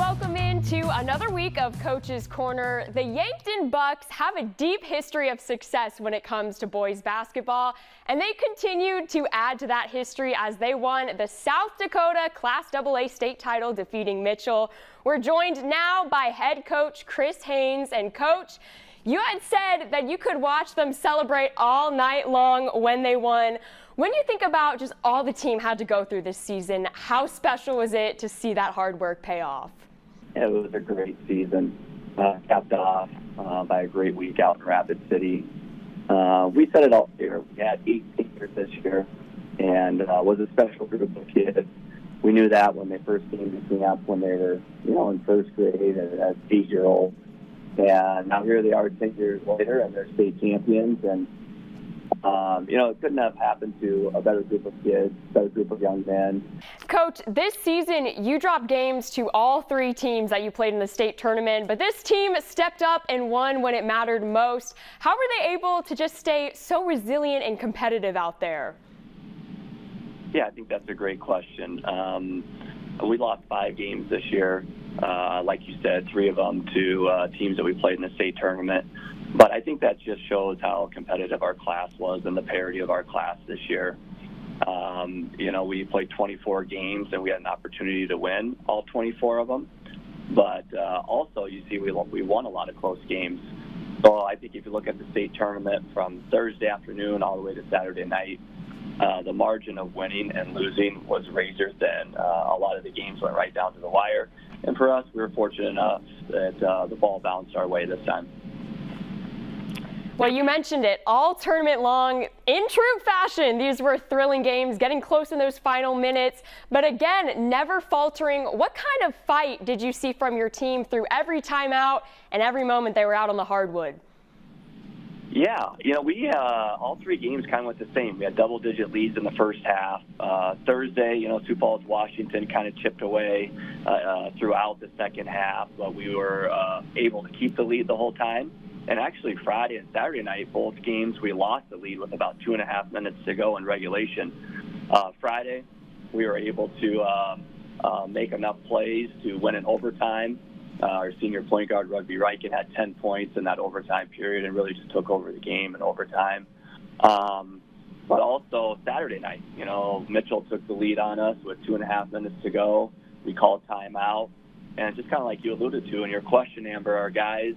welcome into another week of Coach's Corner. The Yankton Bucks have a deep history of success when it comes to boys basketball, and they continued to add to that history as they won the South Dakota Class AA state title, defeating Mitchell. We're joined now by head coach Chris Haynes. And Coach, you had said that you could watch them celebrate all night long when they won. When you think about just all the team had to go through this season, how special was it to see that hard work pay off? It was a great season, capped off by a great week out in Rapid City. We said it all year. We had 8 seniors this year, and was a special group of kids. We knew that when they first came to camp, when they were, in first grade as 8-year-olds. And now here they are 10 years later, and they're state champions. And it couldn't have happened to a better group of kids, a better group of young men. Coach, this season you dropped games to all 3 teams that you played in the state tournament, but this team stepped up and won when it mattered most. How were they able to just stay so resilient and competitive out there? Yeah, I think that's a great question. We lost 5 games this year. Like you said, 3 of them to teams that we played in the state tournament. But I think that just shows how competitive our class was and the parity of our class this year. We played 24 games, and we had an opportunity to win all 24 of them. But also, you see, we won a lot of close games. So I think if you look at the state tournament from Thursday afternoon all the way to Saturday night, the margin of winning and losing was razor thin. A lot of the games went right down to the wire. And for us, we were fortunate enough that the ball bounced our way this time. Well, you mentioned it, all tournament long. In true fashion, these were thrilling games, getting close in those final minutes. But again, never faltering. What kind of fight did you see from your team through every timeout and every moment they were out on the hardwood? Yeah, we all 3 games kind of went the same. We had double-digit leads in the first half. Thursday, Sioux Falls, Washington kind of chipped away throughout the second half, but we were able to keep the lead the whole time. And actually, Friday and Saturday night, both games, we lost the lead with about 2.5 minutes to go in regulation. Friday, we were able to make enough plays to win in overtime. Our senior point guard, Rugby Riken, had 10 points in that overtime period and really just took over the game in overtime. But also Saturday night, Mitchell took the lead on us with 2.5 minutes to go. We called timeout. And just kind of like you alluded to in your question, Amber, our guys,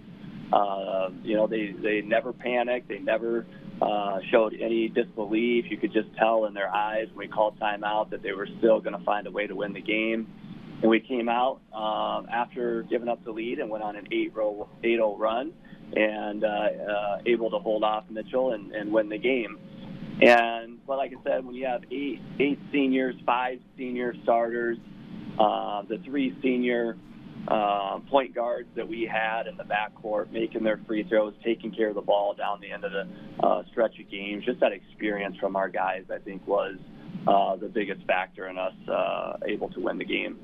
they never panicked. They never showed any disbelief. You could just tell in their eyes when we called timeout that they were still going to find a way to win the game. And we came out after giving up the lead and went on an 8-0 run and able to hold off Mitchell and win the game. But like I said, when you have 8 seniors, 5 senior starters, the 3 senior point guards that we had in the backcourt making their free throws, taking care of the ball down the end of the stretch of games, just that experience from our guys, I think, was the biggest factor in us able to win the game.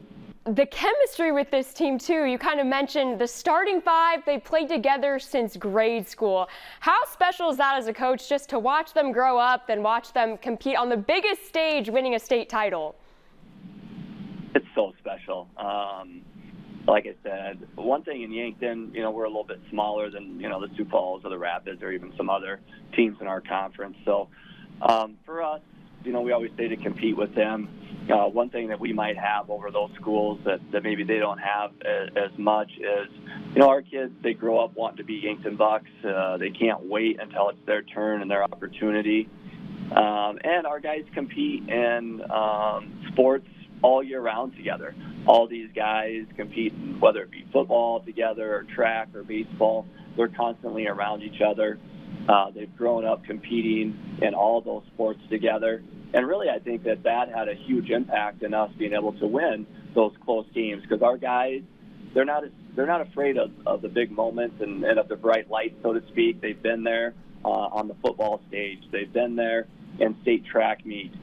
The chemistry with this team, too, you kind of mentioned the starting 5, they played together since grade school. How special is that as a coach, just to watch them grow up, then watch them compete on the biggest stage, winning a state title? It's so special. Like I said, one thing in Yankton, we're a little bit smaller than, the Sioux Falls or the Rapids or even some other teams in our conference. So for us, we always say to compete with them. One thing that we might have over those schools that maybe they don't have as much is, our kids, they grow up wanting to be Yankton Bucks. They can't wait until it's their turn and their opportunity. And our guys compete in sports all year round together. All these guys compete, whether it be football together or track or baseball. They're constantly around each other. They've grown up competing in all those sports together. And really, I think that had a huge impact in us being able to win those close games, because our guys, they're not afraid of the big moments and of the bright lights, so to speak. They've been there on the football stage. They've been there in state track meet.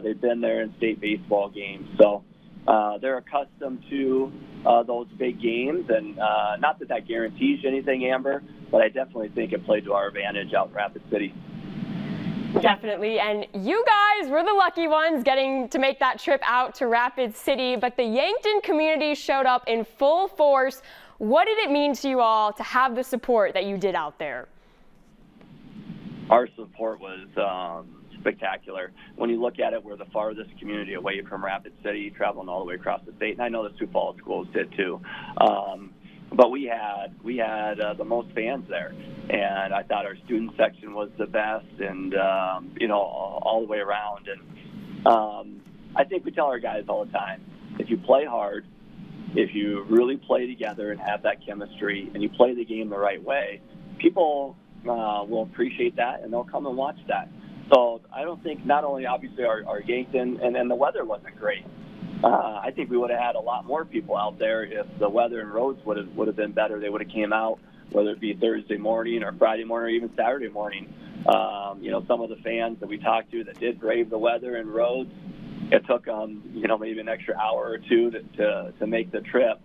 They've been there in state baseball games. So they're accustomed to those big games, and not that guarantees anything, Amber, but I definitely think it played to our advantage out in Rapid City. Definitely, and you guys were the lucky ones getting to make that trip out to Rapid City, but the Yankton community showed up in full force. What did it mean to you all to have the support that you did out there? Our support was spectacular. When you look at it, we're the farthest community away from Rapid City, traveling all the way across the state, and I know the Sioux Falls schools did too. But we had the most fans there, and I thought our student section was the best, and all the way around. And I think we tell our guys all the time, if you play hard, if you really play together and have that chemistry, and you play the game the right way, people will appreciate that, and they'll come and watch that. So I don't think, not only obviously our Yankton, and the weather wasn't great. I think we would have had a lot more people out there if the weather and roads would have been better. They would have came out, whether it be Thursday morning or Friday morning or even Saturday morning. Some of the fans that we talked to that did brave the weather and roads, it took them, maybe an extra hour or two to make the trip.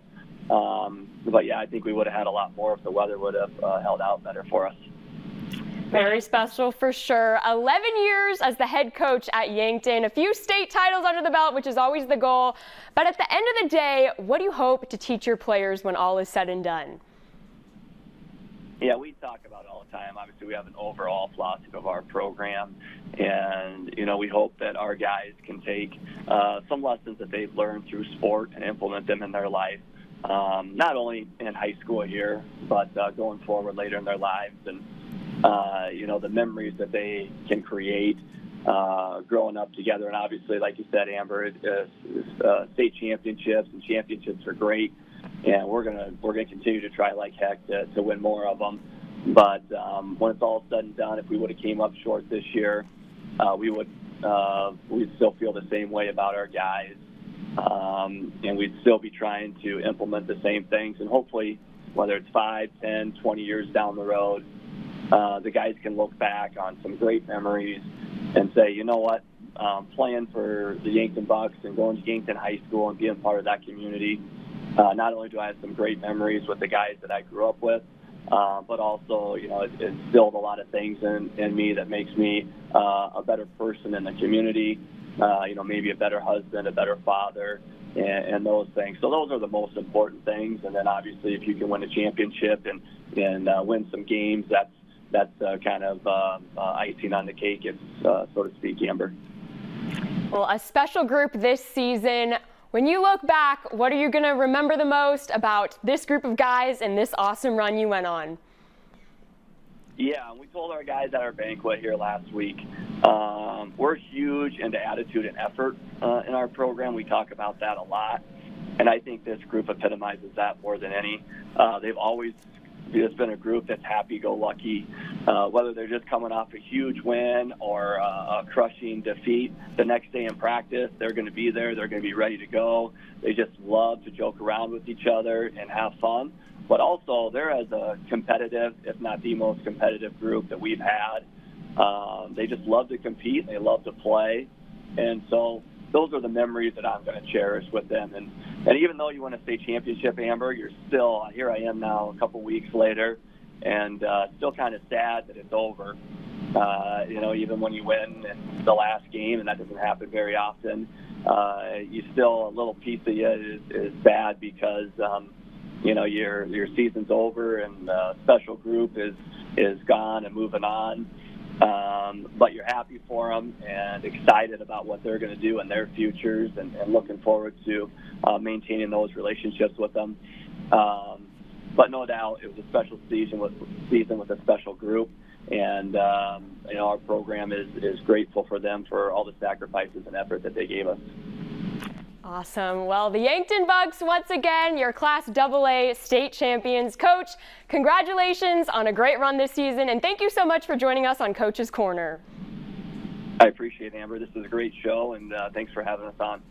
But yeah, I think we would have had a lot more if the weather would have held out better for us. Very special for sure. 11 years as the head coach at Yankton, a few state titles under the belt, which is always the goal. But at the end of the day, what do you hope to teach your players when all is said and done? Yeah, we talk about it all the time. Obviously, we have an overall philosophy of our program, and we hope that our guys can take some lessons that they've learned through sport and implement them in their life, not only in high school here, but going forward later in their lives, and the memories that they can create growing up together. And obviously, like you said, Amber, state championships and championships are great, and we're gonna continue to try like heck to win more of them. But when it's all said and done, if we would have came up short this year, we'd still feel the same way about our guys, and we'd still be trying to implement the same things. And hopefully, whether it's 5, 10, 20 years down the road, the guys can look back on some great memories and say, you know what, playing for the Yankton Bucks and going to Yankton High School and being part of that community, not only do I have some great memories with the guys that I grew up with, but also, it instilled a lot of things in me that makes me a better person in the community, maybe a better husband, a better father, and those things. So those are the most important things. And then obviously if you can win a championship and win some games, that's kind of icing on the cake, so to speak, Amber. Well, a special group this season. When you look back, what are you going to remember the most about this group of guys and this awesome run you went on? Yeah, we told our guys at our banquet here last week, we're huge into attitude and effort in our program. We talk about that a lot, and I think this group epitomizes that more than any. They've always just been a group that's happy-go-lucky, whether they're just coming off a huge win or a crushing defeat. The next day in practice, they're going to be there. They're going to be ready to go. They just love to joke around with each other and have fun. But also, they're as a competitive, if not the most competitive group that we've had. They just love to compete. They love to play. And so those are the memories that I'm going to cherish with them. And even though you win a state championship, Amber, you're still, here I am now a couple weeks later, and still kind of sad that it's over. Even when you win in the last game, and that doesn't happen very often, you still, a little piece of you is sad because, your season's over and the special group is gone and moving on. But you're happy for them and excited about what they're going to do in their futures, and looking forward to maintaining those relationships with them. But no doubt, it was a special season with a special group, and our program is grateful for them for all the sacrifices and effort that they gave us. Awesome. Well, the Yankton Bucks, once again, your Class AA state champions. Coach, congratulations on a great run this season, and thank you so much for joining us on Coach's Corner. I appreciate it, Amber. This is a great show, and thanks for having us on.